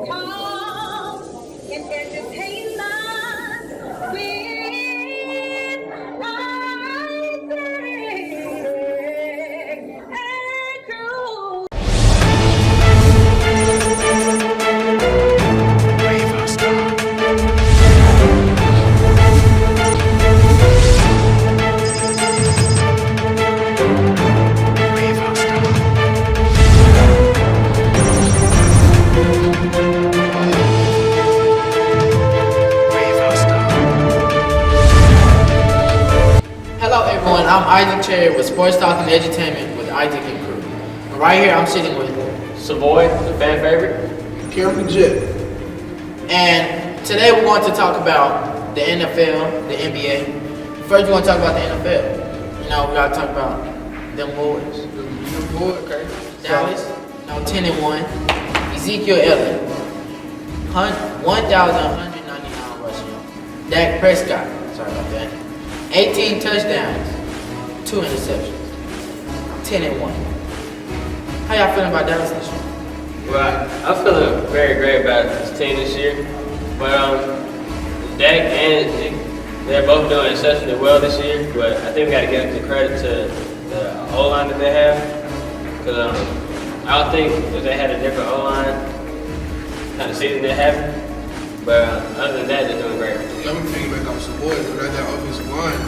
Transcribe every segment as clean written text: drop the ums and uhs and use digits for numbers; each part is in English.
Come and entertain us with Isaac and Drew. Hello everyone, I'm Isaac Cherry with Sports Talk and Edutainment with Isaac and Crew. And right here I'm sitting with Savoy, the fan favorite. Cameron Jet. and today we're going to talk about the NFL, the NBA. First we're going to talk about the NFL. You know, we gotta talk about them boys. Okay. Dallas, 10-1. Ezekiel Elliott, 1,199 rushing yards. Dak Prescott, sorry about that. 18 touchdowns, 2 interceptions. 10-1. How y'all feeling about Dallas this year? Well, I'm feeling very great about this team this year. But Dak and Zeke, they're both doing exceptionally well this year. But I think we got to give the credit to the O-line that they have. Because I don't think if they had a different O-line kind of season they're having. But other than that, they're doing great. I'm gonna piggyback off some boys, but at that offensive line,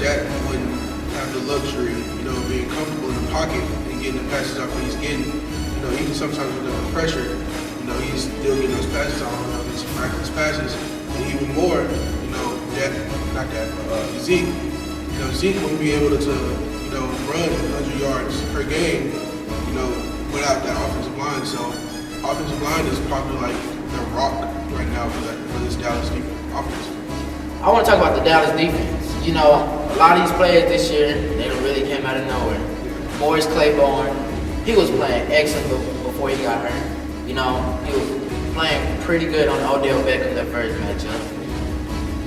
Dak wouldn't have the luxury, of being comfortable in the pocket and getting the passes out that he's getting. Even sometimes with the pressure, he's still getting those passes on these miraculous passes. And even more, Zeke. Zeke wouldn't be able to run 100 yards per game, without that offensive line. So, offensive line is probably like the rock right now for this Dallas offense. I want to talk about the Dallas defense. A lot of these players this year, they really came out of nowhere. Morris Claiborne, he was playing excellent before he got hurt. He was playing pretty good on Odell Beckham that first matchup.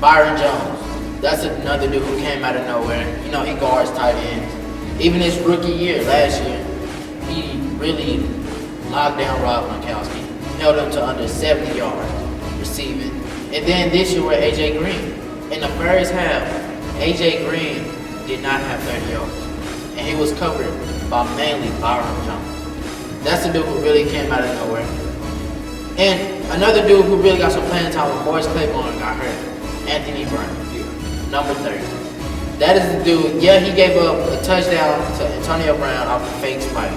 Byron Jones, that's another dude who came out of nowhere. He guards tight ends. Even his rookie year, last year, he really locked down Rob Gronkowski, held him to under 70 yards receiving. And then this year with A.J. Green. In the first half, A.J. Green did not have 30 yards. And he was covered by mainly Byron Jones. That's the dude who really came out of nowhere. And another dude who really got some playing time when Morris Claiborne got hurt, Anthony Brown, number 30. That is the dude, he gave up a touchdown to Antonio Brown off a fake spike.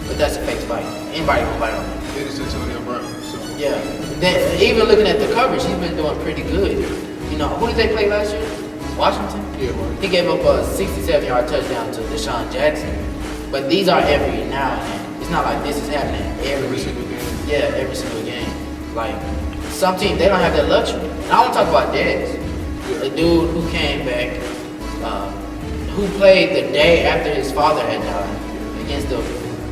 But that's a fake spike. Anybody can bite on it. It is Antonio Brown. So. Yeah. Then even looking at the coverage, he's been doing pretty good. Who did they play last year? Washington? Yeah, He gave up a 67-yard touchdown to Deshaun Jackson. But these are every now and then. It's not like this is happening Every single game. Yeah, every single game. Like, some teams, they don't have that luxury. And I want to talk about Dez. The dude who came back, who played the day after his father had died against the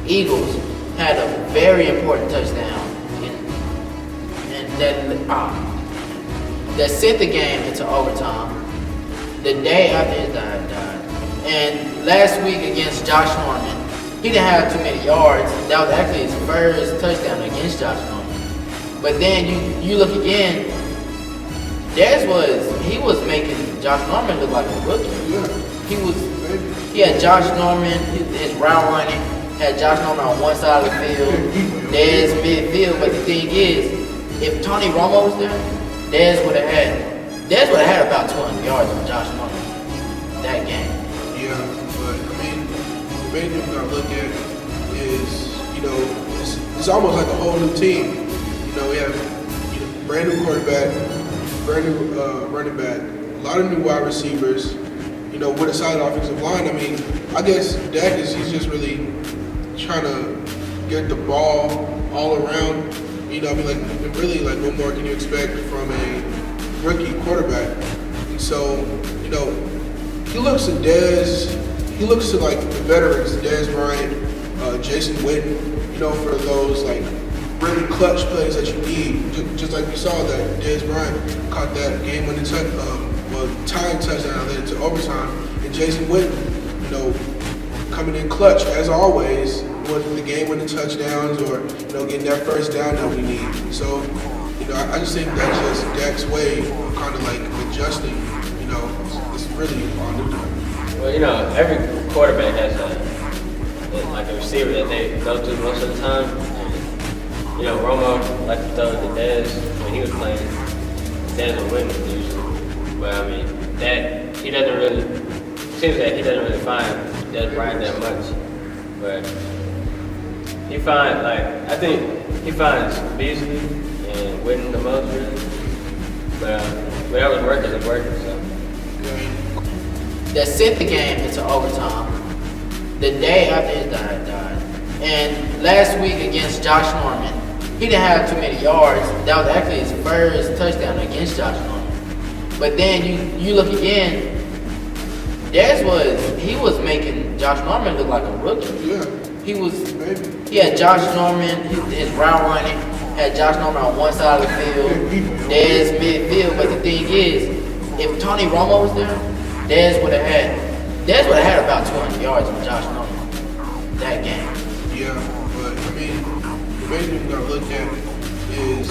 Eagles, had a very important touchdown that sent the game into overtime the day after his dad died. And last week against Josh Norman, he didn't have too many yards. That was actually his first touchdown against Josh Norman. But then you look again, Dez was making Josh Norman look like a rookie. Yeah. He had Josh Norman, his route running, had Josh Norman on one side of the field, Dez midfield. But the thing is, if Tony Romo was there, Dez would have had about 200 yards on Josh Norman that game. Yeah, but the main thing we gotta look at is, it's almost like a whole new team. We have brand new quarterback, brand new running back, a lot of new wide receivers. With a solid offensive line. I guess Dak he's just really trying to get the ball all around. Really, what more can you expect from a rookie quarterback? And so, he looks at Dez, he looks to the veterans, Dez Bryant, Jason Witten, for those really clutch plays that you need. Just like we saw that Dez Bryant caught that game-winning tying touchdown led to overtime, and Jason Witten, coming in clutch as always with the game-winning touchdowns or getting that first down that we need. So I just think that's just Dak's way of kind of like adjusting. It's really all new to him. Well, every quarterback has a receiver that they go to most of the time. And, Romo liked to throw to Dez when he was playing. Dez would win usually. But I mean, that he doesn't really. Seems that he doesn't really find Dez Bryant that much. But I think he finds Beasley and Witten the most really. But whatever's working is working. So. That sent the game into overtime the day after his dad died. And last week against Josh Norman, he didn't have too many yards. That was actually his first touchdown against Josh Norman. But then you look again, Dez was making Josh Norman look like a rookie. Yeah. He had Josh Norman, his route running, had Josh Norman on one side of the field, Dez midfield. But the thing is, if Tony Romo was there, Dez would have had about 200 yards with Josh Norman that game. Yeah, but I mean, the main thing we gotta look at is,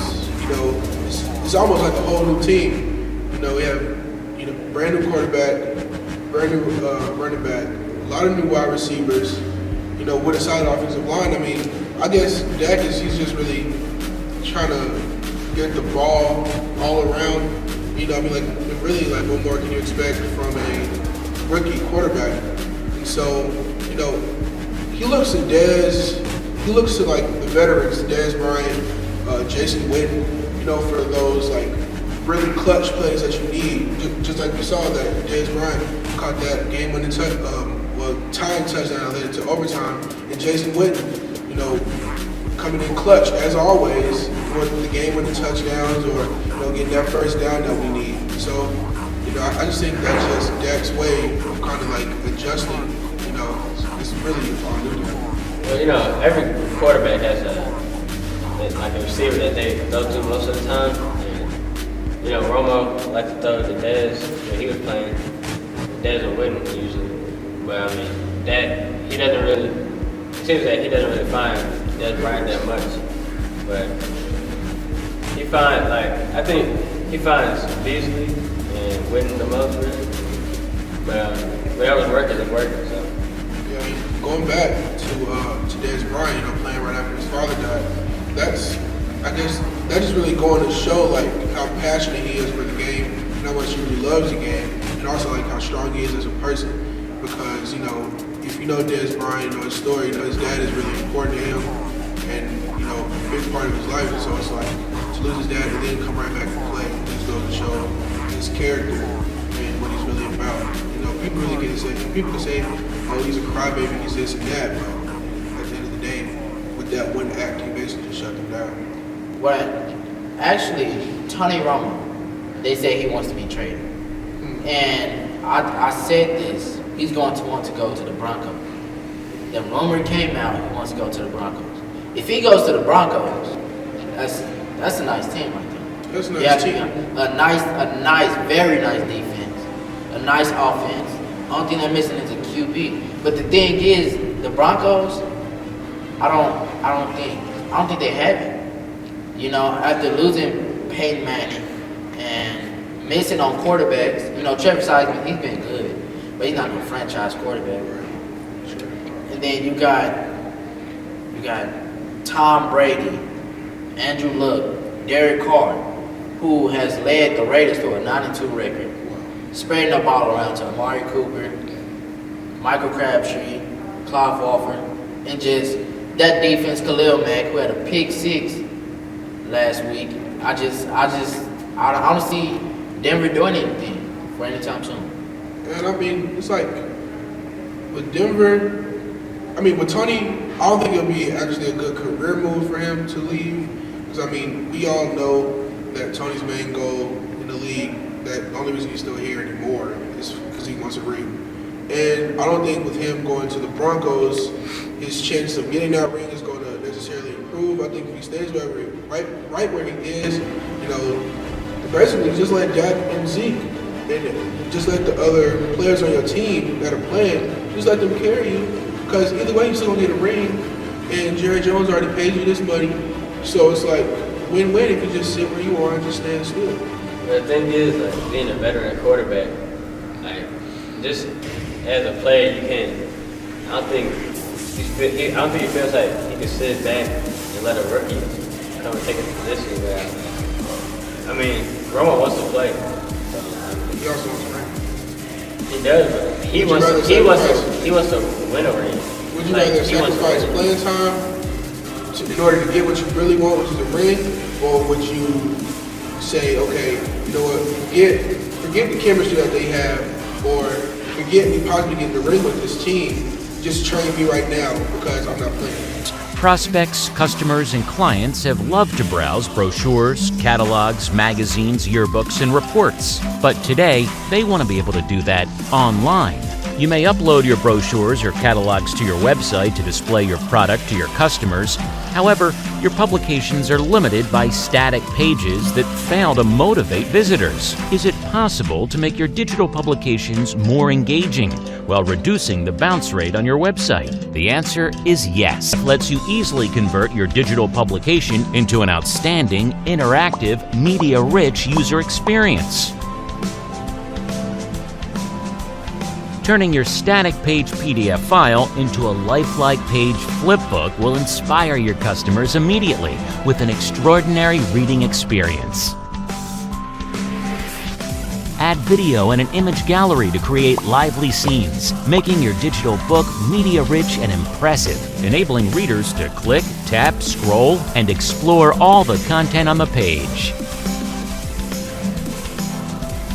it's almost like a whole new team. We have, brand new quarterback, brand new running back, a lot of new wide receivers. With a solid offensive line. I mean, I guess Dak he's just really trying to get the ball all around. Really, what more can you expect from a rookie quarterback? And so, he looks at Dez, he looks to the veterans, Dez Bryant, Jason Witten, for those really clutch plays that you need. Just like you saw that Dez Bryant caught that game-winning tying touchdown led to overtime, and Jason Witten, coming in clutch as always with the game-winning touchdowns or getting that first down that we need. So, I just think that's just Dak's way of kind of adjusting. It's really all new to him. Well, every quarterback has a receiver that they go to most of the time. And, Romo liked to throw to Dez when he was playing. Dez would win usually. But I mean, he doesn't really. It seems that he doesn't really find Dez Bryant that much. But I think he finds Beasley and Witten the most really. But whatever's working is working. So. Yeah, going back to Dez Bryant, playing right after his father died. I guess that just really going to show how passionate he is for the game, and how much he really loves the game, and also how strong he is as a person. Because, if you know Dez Bryant, his story, his dad is really important to him and, a big part of his life. And so it's to lose his dad and then come right back and play just goes to show his character and what he's really about. People really get to say, people can say, oh, he's a crybaby, he's this and that, but at the end of the day, with that one act, he basically just shut them down. Well, actually, Tony Romo, they say he wants to be traded. And I said this. He's going to want to go to the Broncos. The rumor came out he wants to go to the Broncos. If he goes to the Broncos, that's a nice team right there. That's a nice team. Very nice defense, a nice offense. Only thing they're missing is a QB. But the thing is, the Broncos, I don't think they have it. After losing Peyton Manning and missing on quarterbacks, Trevor Seisman, he's been good. But he's not no franchise quarterback. And then you got Tom Brady, Andrew Luck, Derek Carr, who has led the Raiders to a 9-2 record, spreading the ball around to Amari Cooper, Michael Crabtree, Clive Walford, and just that defense, Khalil Mack, who had a pick 6 last week. I don't see Denver doing anything for any time soon. And I mean, it's with Denver, with Tony, I don't think it'll be actually a good career move for him to leave. Because, we all know that Tony's main goal in the league, that the only reason he's still here anymore is because he wants a ring. And I don't think with him going to the Broncos, his chances of getting that ring is going to necessarily improve. I think if he stays right where he is, basically just let Dak and Zeke, and just let the other players on your team that are playing, just let them carry you. because either way, you're still gonna get a ring, and Jerry Jones already paid you this money, so it's like win-win if you just sit where you are and just stand still. The thing is, like, being a veteran quarterback, like, just as a player, you can't. I don't think he feels like he can sit back and let a rookie come and take a position. Where, I mean, Romo wants to play. He also wants to ring. He does, but he wants to win a ring. Would you rather sacrifice playing time in order to get what you really want, which is a ring, or would you say, okay, you know what, forget the chemistry that they have, or forget me possibly getting the ring with this team, just train me right now because I'm not playing. Prospects, customers, and clients have loved to browse brochures, catalogs, magazines, yearbooks, and reports. But today, they want to be able to do that online. You may upload your brochures or catalogs to your website to display your product to your customers. However, your publications are limited by static pages that fail to motivate visitors. Is it possible to make your digital publications more engaging while reducing the bounce rate on your website? The answer is yes. It lets you easily convert your digital publication into an outstanding, interactive, media-rich user experience. Turning your static page PDF file into a lifelike page flipbook will inspire your customers immediately with an extraordinary reading experience. Add video and an image gallery to create lively scenes, making your digital book media-rich and impressive, enabling readers to click, tap, scroll, and explore all the content on the page.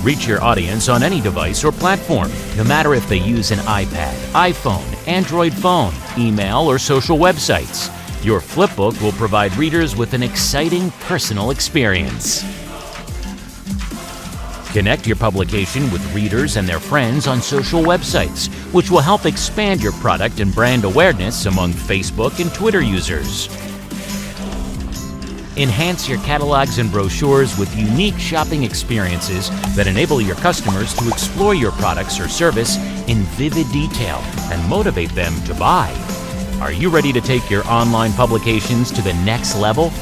Reach your audience on any device or platform, no matter if they use an iPad, iPhone, Android phone, email, or social websites. Your flipbook will provide readers with an exciting personal experience. Connect your publication with readers and their friends on social websites, which will help expand your product and brand awareness among Facebook and Twitter users. Enhance your catalogs and brochures with unique shopping experiences that enable your customers to explore your products or service in vivid detail and motivate them to buy. Are you ready to take your online publications to the next level?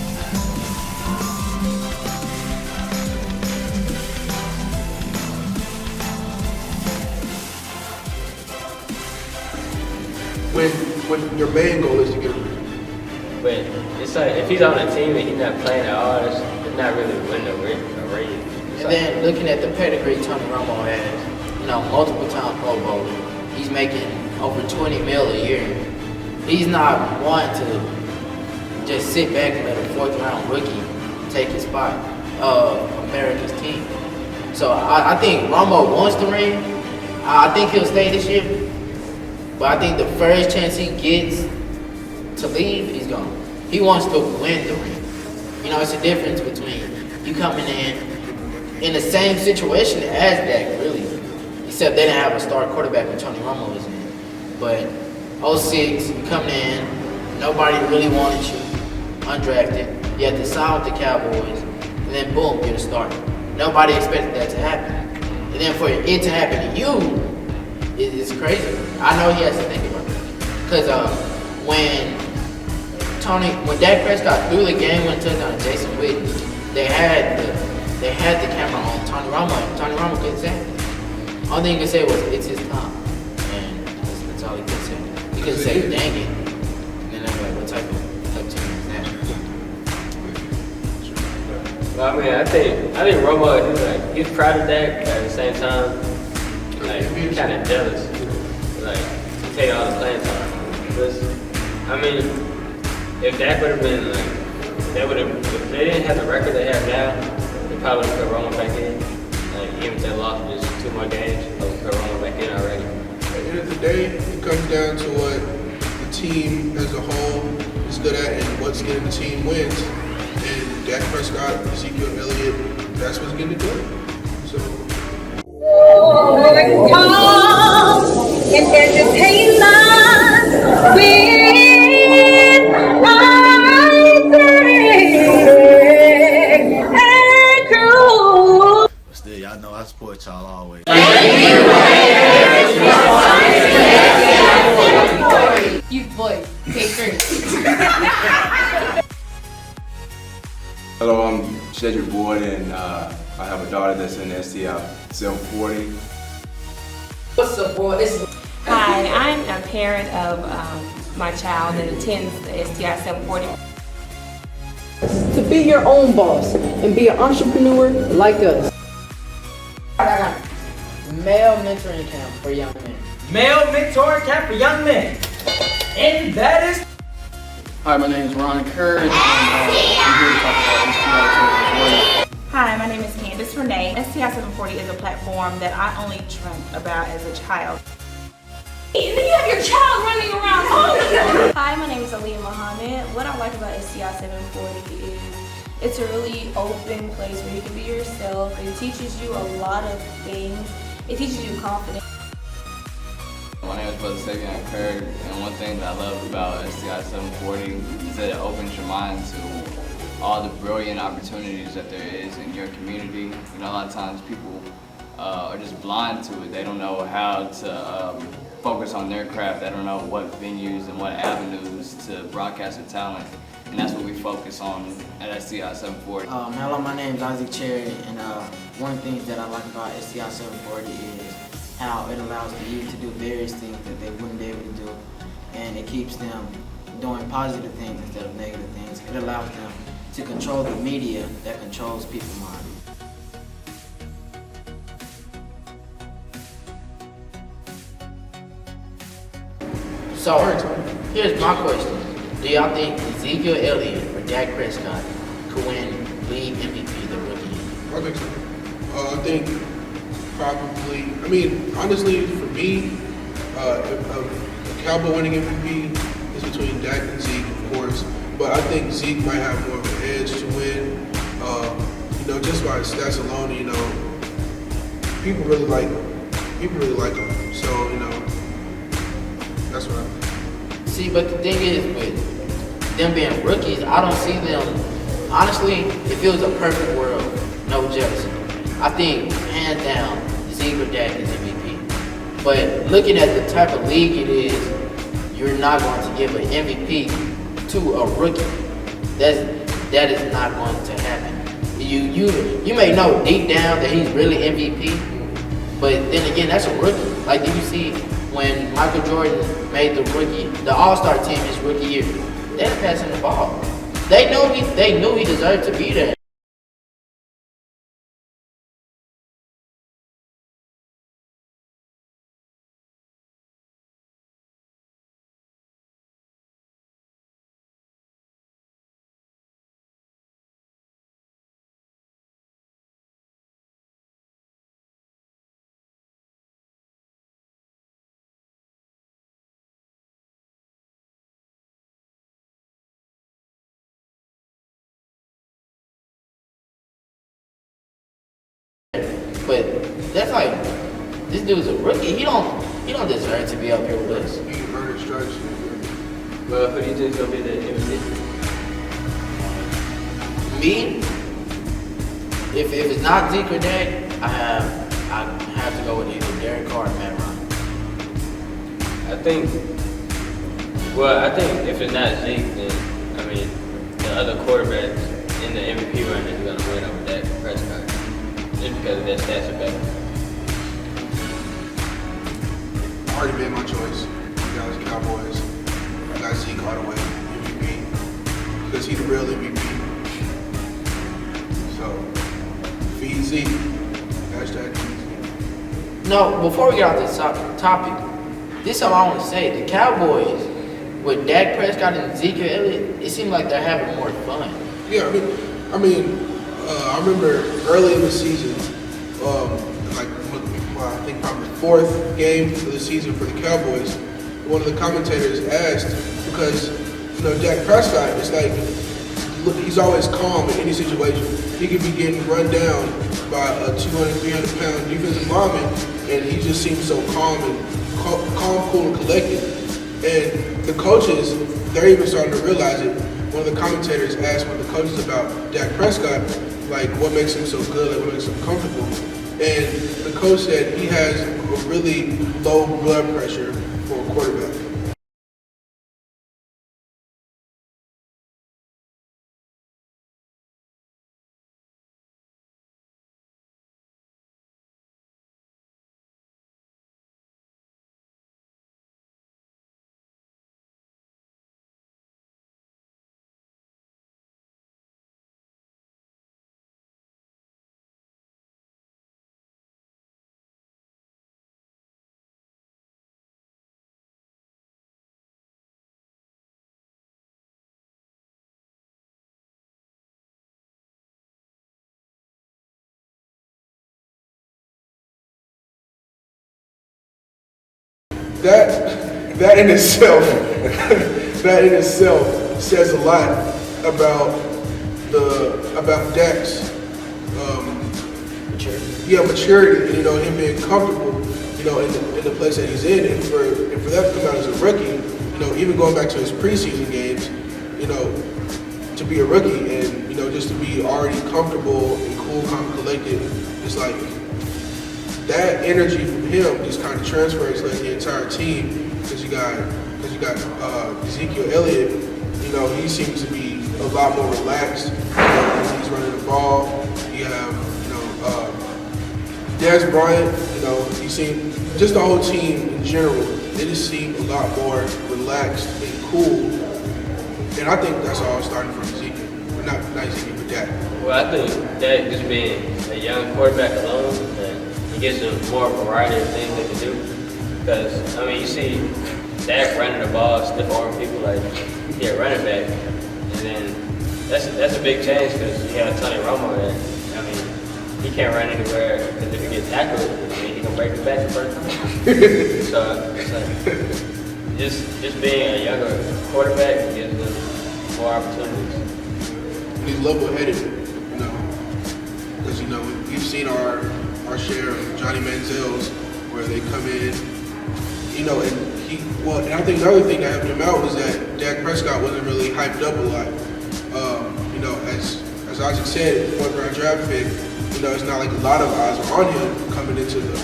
When your main goal is to get a ring. But it's like, if he's on a team and he's not playing at all, it's not really winning a ring. And then looking at the pedigree Tony Romo has, multiple time Pro Bowler. He's making over $20 million a year. He's not one to just sit back and let a fourth round rookie take his spot of America's team. So I think Romo wants the ring. I think he'll stay this year. But I think the first chance he gets to leave, he's gone. He wants to win the ring. It's a difference between you coming in the same situation as Dak, really. Except they didn't have a star quarterback when Tony Romo was in. But 06, you coming in, nobody really wanted you, undrafted. You had to sign with the Cowboys, and then boom, you're the starter. Nobody expected that to happen. And then for it to happen to you, it's crazy. I know he has to think about that. Because when Dak Prescott threw the game-winning touchdown to Jason Witten, they had the camera on Tony Romo, and Tony Romo couldn't say anything. All thing he could say was, "It's his time," and that's all he could say. He couldn't say, "Dang it," and then I'm like, "What type of team is that?" Well, I mean, I think Romo, he's proud of Dak, but at the same time, he's kind of jealous. To take all the playing time. Because, I mean, if Dak would have been if they didn't have the record they have now, they probably would have put Romo back in. Even if they lost just 2 more games, they would put Romo back in already. At the end of the day, it comes down to what the team as a whole is good at and what's getting the team wins. And Dak Prescott, Ezekiel Elliott, that's what's getting it done. So. Come and entertain us with Isaac and Crew. Still, y'all know I support y'all always. Hello, I'm Shedrick Boyd, and I have a daughter that's in the STI 740. What's up, boy? Hi, I'm a parent of my child that attends the STI 740. To be your own boss and be an entrepreneur like us. I got male mentoring camp for young men. Male mentor camp for young men. And that is... Hi, my name is Ron Kerr, and I'm here to talk about STI 740. Hi, my name is Candace Renee. STI 740 is a platform that I only dreamt about as a child. And then you have your child running around all the time. Hi, my name is Aaliyah Muhammad. What I like about STI 740 is it's a really open place where you can be yourself. It teaches you a lot of things. It teaches you confidence. My name is Brother Savion Kerr, and one thing that I love about STI 740 is that it opens your mind to all the brilliant opportunities that there is in your community. You know, a lot of times people are just blind to it. They don't know how to focus on their craft. They don't know what venues and what avenues to broadcast their talent. And that's what we focus on at STI 740. Hello, my name is Isaac Cherry, and one of the things that I like about STI 740 is how it allows the youth to do various things that they wouldn't be able to do, and it keeps them doing positive things instead of negative things. It allows them to control the media that controls people's minds. So, here's my question. Do y'all think Ezekiel Elliott or Dak Prescott could win league MVP the rookie year? I think so. I think probably, I mean, honestly, for me, a Cowboy winning MVP is between Dak and Zeke, of course. But I think Zeke might have more of an edge to win. You know, just by his stats alone, you know, people really like him. So, you know, that's what I think. See, but the thing is, with them being rookies, I don't see them. Honestly, if it was a perfect world, no jealousy, I think hands down Zeke or Dak is MVP. But looking at the type of league it is, you're not going to give an MVP to a rookie. That is not going to happen. You may know deep down that he's really MVP, but then again, that's a rookie. Like, did you see when Michael Jordan made the All-Star team his rookie year? They didn't pass him the ball. They knew he deserved to be there. But that's like, this dude's a rookie. He don't deserve to be up here with us. He can murder strikes. Well, who do you think is going to be the MVP? Me? If it's not Zeke or Dak, I have to go with either Derek Carr or Matt Ryan. I think if it's not Zeke, then, I mean, the other quarterbacks in the MVP run is going to win over Dak Prescott. Just because of their stats are better. Already made my choice. Dallas Cowboys. I got Zeke all the way. MVP. Because he's the real MVP. So, feed Zeke. Hashtag feed Zeke. No, before we get off this topic, this is all I want to say. The Cowboys, with Dak Prescott and Ezekiel Elliott, it seems like they're having more fun. Yeah, I remember early in the season, I think probably the fourth game of the season for the Cowboys, one of the commentators asked, because, you know, Dak Prescott is like, look, he's always calm in any situation. He could be getting run down by a 200, 300-pound defensive lineman, and he just seems so calm, cool, and collected. And the coaches, they're even starting to realize it. One of the commentators asked one of the coaches about Dak Prescott, like, what makes him so good, like, what makes him comfortable. And the coach said he has a really low blood pressure for a quarterback. that in itself, that in itself says a lot about Dak's maturity. You know, him being comfortable, you know, in the place that he's in, and for that to come out as a rookie, you know, even going back to his preseason games, you know, to be a rookie and, you know, just to be already comfortable and cool, calm, collected, it's like that energy from him just kind of transfers like the entire team. Because you got Ezekiel Elliott, you know, he seems to be a lot more relaxed when he's running the ball. You have, you know, Dez Bryant, you know, he seemed, just the whole team in general, they just seem a lot more relaxed and cool. And I think that's all starting from Ezekiel. Not Ezekiel, but Dak. Well, I think Dak just being a young quarterback alone, he gives them more variety of things they can do. Because, I mean, you see Dak running the ball, stiff arm people like he a running back. And then that's a big change because you have Tony Romo there. I mean, he can't run anywhere because if he gets tackled, I mean, he's going to break his back the first time. So it's like, just being a younger quarterback gives them more opportunities. He's level-headed, you know, because, you know, we've seen our share of Johnny Manziel's where they come in, you know, and I think another thing that helped him out was that Dak Prescott wasn't really hyped up a lot. You know, as Isaac said, 4th round draft pick, you know, it's not like a lot of eyes are on him coming into the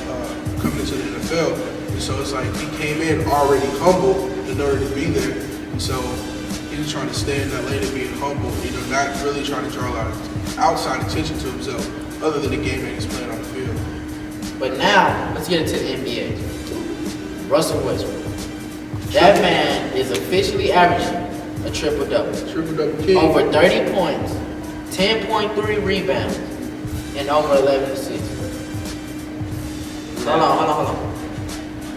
NFL. And so it's like he came in already humble in order to be there. And so he was trying to stay in that lane and being humble, you know, not really trying to draw a lot of outside attention to himself other than the game that he's playing on the field. But now, let's get into the NBA. Russell Westbrook. That man is officially averaging a triple-double. Triple-double king. Over 30 points, 10.3 rebounds, and over 11 assists. Hold on.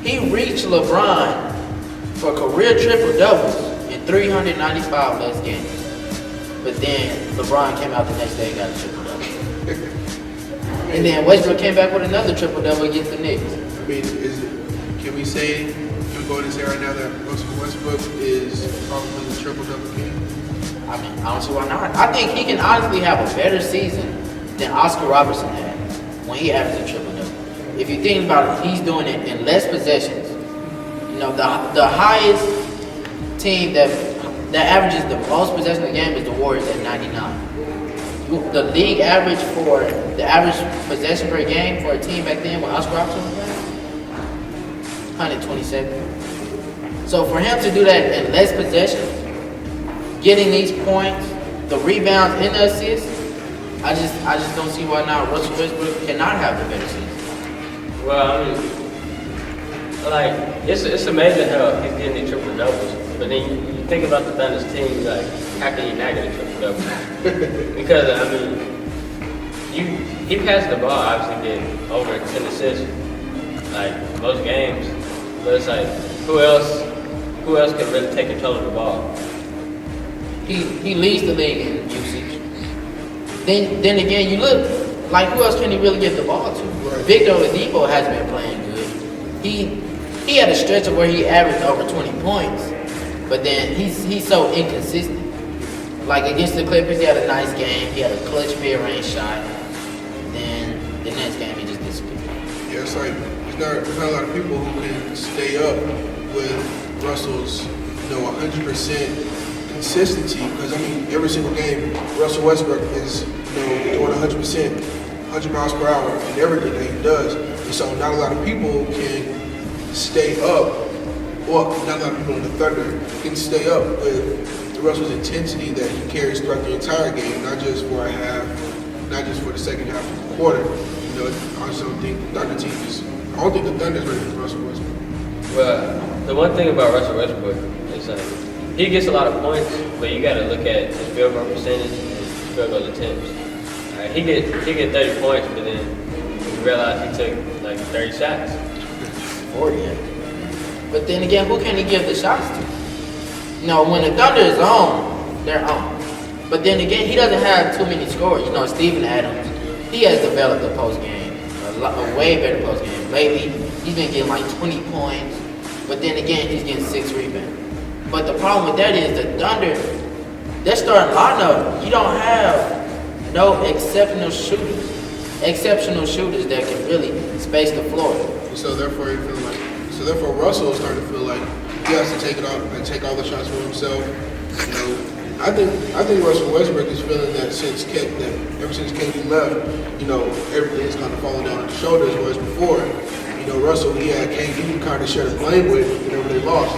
He reached LeBron for career triple-doubles in 395 less games. But then LeBron came out the next day and got a triple-double. And then Westbrook came back with another triple-double against the Knicks. I mean, can we go ahead and say right now that Russell Westbrook is probably the triple-double king? I mean, I don't see why not. I think he can honestly have a better season than Oscar Robertson had when he averaged a triple-double. If you think about it, he's doing it in less possessions. You know, the highest team that averages the most possessions in the game is the Warriors at 99. The league average for the average possession per game for a team back then when Oscar Robertson was playing, 127. So for him to do that in less possessions, getting these points, the rebounds and the assists, I just don't see why not Russell Westbrook cannot have the better season. Well, I mean, like it's amazing how he's getting these triple doubles, but then you think about the Thunder's team, like how can you not get a triple double? Because I mean, he passed the ball, obviously getting over 10 assists, like most games, but it's like who else can really take control of the ball? He leads the league in usage. Then again, you look like who else can he really get the ball to? Right. Victor Oladipo has been playing good. He had a stretch of where he averaged over 20 points, but then he's so inconsistent. Like against the Clippers, he had a nice game. He had a clutch mid-range shot. Then the next game, he just disappeared. Yeah, it's like there's not a lot of people who can stay up with Russell's, 100% consistency. Because I mean, every single game, Russell Westbrook is, doing 100%, 100 miles per hour in everything that he does. And so not a lot of people can stay up. Well, not a lot of people in the Thunder can stay up with Russell's intensity that he carries throughout the entire game, not just for a half, not just for the second half of the quarter. I just don't think the Thunder team is. I don't think the Thunder's ready for Russell Westbrook. Well, the one thing about Russell Westbrook is he gets a lot of points, but you got to look at his field goal percentage and his field goal attempts. He get 30 points, but then you realize he took like 30 shots. 40. But then again, who can he give the shots to? When the Thunder is on, they're on. But then again, he doesn't have too many scores. Steven Adams, he has developed a post game, a way better post game. Lately, he's been getting like 20 points. but then again, he's getting 6 rebounds. But the problem with that is the Thunder, their starting lineup, you don't have no exceptional shooters that can really space the floor. So therefore, Russell is starting to feel like he has to take it off and take all the shots for himself. You know, I think Russell Westbrook is feeling that ever since KD left, you know, everything's kind of falling down on his shoulders. Whereas before, you know, Russell, he had KD to kind of share the blame with whenever they lost.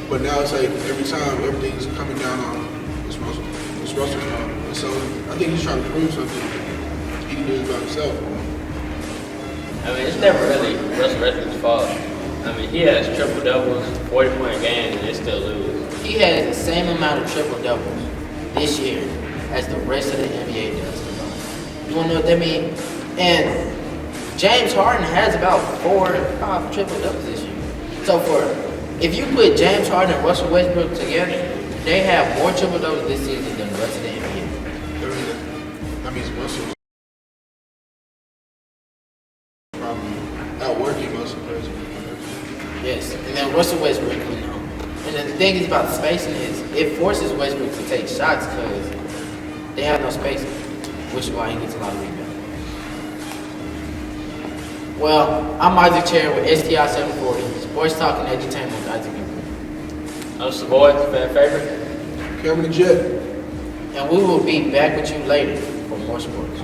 But now it's like every time everything's coming down on it's Russell's fault. And so I think he's trying to prove something he can do it by himself. I mean, it's never really Russell Westbrook's fault. I mean, he has triple doubles, 40-point games, and they still lose. He has the same amount of triple doubles this year as the rest of the NBA does. You wanna know what that means? And James Harden has about 4 or 5 triple doubles this year. So if you put James Harden and Russell Westbrook together, they have more triple doubles this season than the rest of the NBA. That means Russell's probably outworking Russell Westbrook. Yes, and then Russell Westbrook, you know. And the thing is about spacing is it forces Westbrook to take shots because they have no spacing, which is why he gets a lot of rebounds. Well, I'm Isaac Cherry with STI 740, Sports Talk and Entertainment with Isaac Newton. I'm Savoy, fan favorite. Cameron the Jet. And we will be back with you later for more sports.